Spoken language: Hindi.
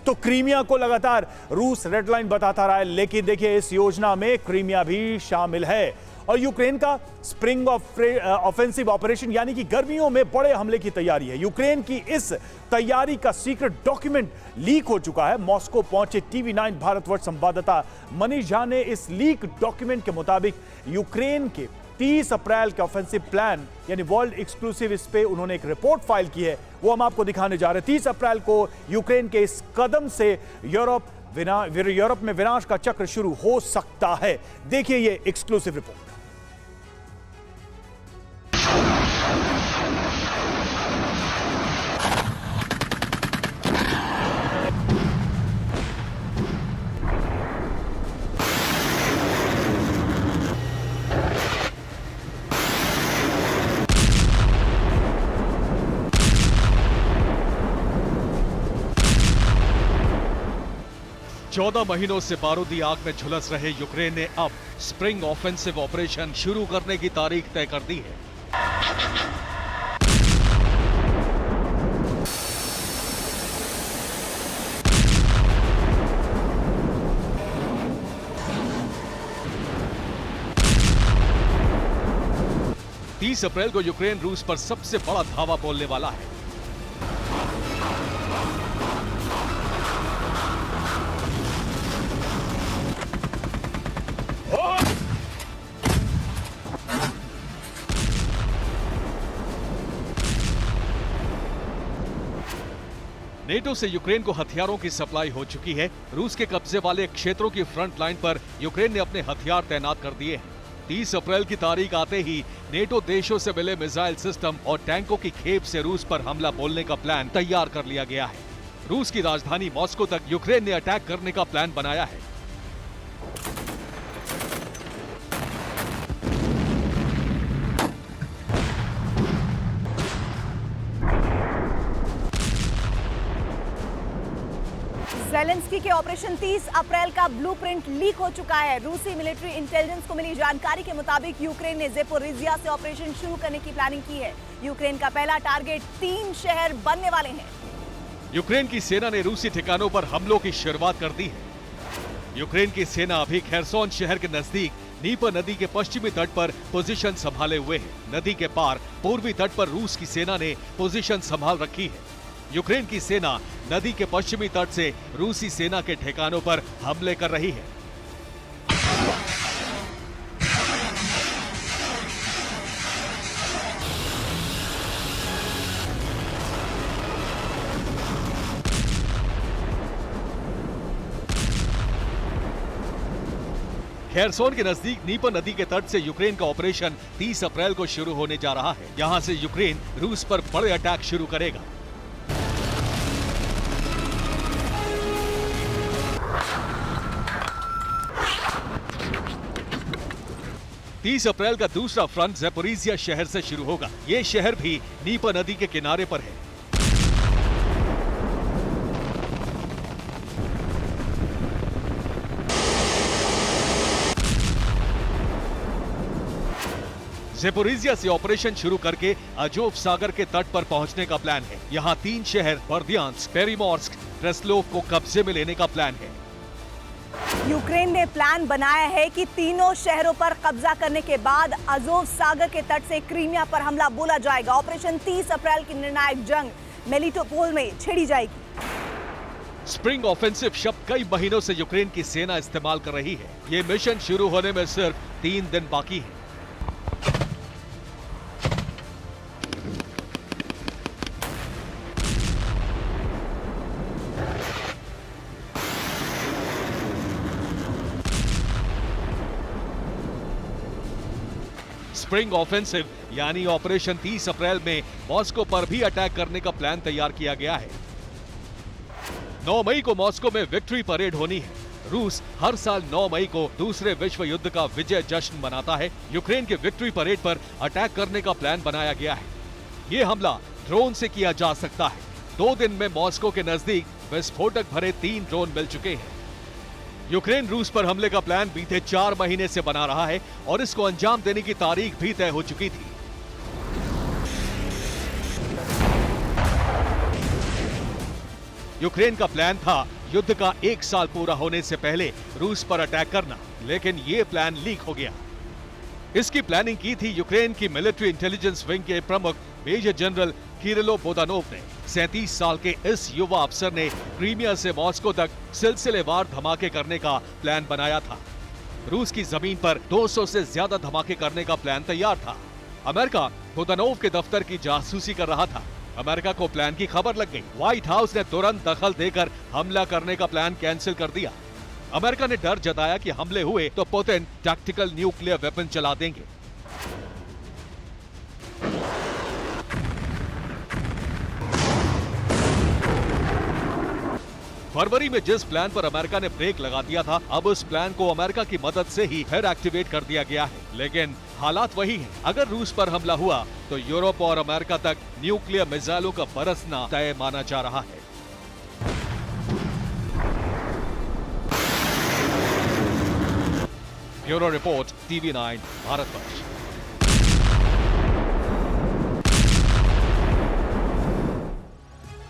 तो क्रीमिया को लगातार रूस रेड लाइन बताता रहा है, लेकिन देखिए इस योजना में क्रीमिया भी शामिल है। और यूक्रेन का स्प्रिंग ऑफेंसिव ऑपरेशन यानी कि गर्मियों में बड़े हमले की तैयारी है। यूक्रेन की इस तैयारी का सीक्रेट डॉक्यूमेंट लीक हो चुका है। मॉस्को पहुंचे टीवी9 भारतवर्ष संवाददाता मनीष झा ने इस लीक डॉक्यूमेंट के मुताबिक यूक्रेन के 30 अप्रैल के ऑफेंसिव प्लान यानी वर्ल्ड एक्सक्लूसिव, इस पे उन्होंने एक रिपोर्ट फाइल की है, वो हम आपको दिखाने जा रहे हैं। 30 अप्रैल को यूक्रेन के इस कदम से यूरोप में विनाश का चक्र शुरू हो सकता है। देखिए ये एक्सक्लूसिव रिपोर्ट। चौदह महीनों से बारूदी आग में झुलस रहे यूक्रेन ने अब स्प्रिंग ऑफेंसिव ऑपरेशन शुरू करने की तारीख तय कर दी है। तीस अप्रैल को यूक्रेन रूस पर सबसे बड़ा धावा बोलने वाला है। नेटो से यूक्रेन को हथियारों की सप्लाई हो चुकी है। रूस के कब्जे वाले क्षेत्रों की फ्रंट लाइन पर यूक्रेन ने अपने हथियार तैनात कर दिए हैं। 30 अप्रैल की तारीख आते ही नेटो देशों से मिले मिसाइल सिस्टम और टैंकों की खेप से रूस पर हमला बोलने का प्लान तैयार कर लिया गया है। रूस की राजधानी मॉस्को तक यूक्रेन ने अटैक करने का प्लान बनाया है। ज़ेलेंस्की के ऑपरेशन 30 अप्रैल का ब्लूप्रिंट लीक हो चुका है। रूसी मिलिट्री इंटेलिजेंस को मिली जानकारी के मुताबिक यूक्रेन ने ज़ेपोरिजिया से ऑपरेशन शुरू करने की प्लानिंग की है। यूक्रेन का पहला टारगेट 3 शहर बनने वाले हैं। यूक्रेन की सेना ने रूसी ठिकानों पर हमलों की शुरुआत कर दी है। यूक्रेन की सेना अभी खेरसोन शहर के नजदीक नीपर नदी के पश्चिमी तट पर पोजीशन संभाले हुए है। नदी के पार पूर्वी तट पर रूस की सेना ने पोजीशन संभाल रखी है। यूक्रेन की सेना नदी के पश्चिमी तट से रूसी सेना के ठिकानों पर हमले कर रही है। खेरसोन के नजदीक नीपर नदी के तट से यूक्रेन का ऑपरेशन 30 अप्रैल को शुरू होने जा रहा है। यहां से यूक्रेन रूस पर बड़े अटैक शुरू करेगा। 30 अप्रैल का दूसरा फ्रंट ज़ेपोरिजिया शहर से शुरू होगा। ये शहर भी नीपर नदी के किनारे पर है। ज़ेपोरिजिया से ऑपरेशन शुरू करके अजोव सागर के तट पर पहुंचने का प्लान है। यहाँ 3 शहर बर्दियांस्क, पेरिमोर्स्क, ट्रेस्लोव को कब्जे में लेने का प्लान है। यूक्रेन ने प्लान बनाया है कि तीनों शहरों पर कब्जा करने के बाद अजोव सागर के तट से क्रीमिया पर हमला बोला जाएगा। ऑपरेशन 30 अप्रैल की निर्णायक जंग मेलिटोपोल में छिड़ी जाएगी। स्प्रिंग ऑफेंसिव शब्द कई महीनों से यूक्रेन की सेना इस्तेमाल कर रही है। ये मिशन शुरू होने में सिर्फ 3 दिन बाकी है। स्प्रिंग ऑफेंसिव यानी ऑपरेशन 30 अप्रैल में मॉस्को पर भी अटैक करने का प्लान तैयार किया गया है। 9 मई को मॉस्को में विक्ट्री परेड होनी है। रूस हर साल 9 मई को दूसरे विश्व युद्ध का विजय जश्न मनाता है। यूक्रेन के विक्ट्री परेड पर अटैक करने का प्लान बनाया गया है। ये हमला ड्रोन से किया जा सकता है। 2 दिन में मॉस्को के नजदीक विस्फोटक भरे 3 ड्रोन मिल चुके हैं। यूक्रेन रूस पर हमले का प्लान बीते 4 महीने से बना रहा है और इसको अंजाम देने की तारीख भी तय हो चुकी थी। यूक्रेन का प्लान था युद्ध का 1 साल पूरा होने से पहले रूस पर अटैक करना, लेकिन ये प्लान लीक हो गया। इसकी प्लानिंग की थी यूक्रेन की मिलिट्री इंटेलिजेंस विंग के प्रमुख मेजर जनरल किरिलो बोदानोव ने। 37 साल के इस युवा अफसर ने क्रीमिया से मॉस्को तक सिलसिलेवार धमाके करने का प्लान बनाया था। रूस की जमीन पर 200 से ज्यादा धमाके करने का प्लान तैयार था। अमेरिका बोदानोव के दफ्तर की जासूसी कर रहा था। अमेरिका को प्लान की खबर लग गई। व्हाइट हाउस ने तुरंत दखल देकर हमला करने का प्लान कैंसिल कर दिया। अमेरिका ने डर जताया कि हमले हुए तो पुतिन टैक्टिकल न्यूक्लियर वेपन चला देंगे। फरवरी में जिस प्लान पर अमेरिका ने ब्रेक लगा दिया था, अब उस प्लान को अमेरिका की मदद से ही फिर एक्टिवेट कर दिया गया है। लेकिन हालात वही हैं। अगर रूस पर हमला हुआ तो यूरोप और अमेरिका तक न्यूक्लियर मिसाइलों का बरसना तय माना जा रहा है। Bureau report, TV9 Bharatvarsh.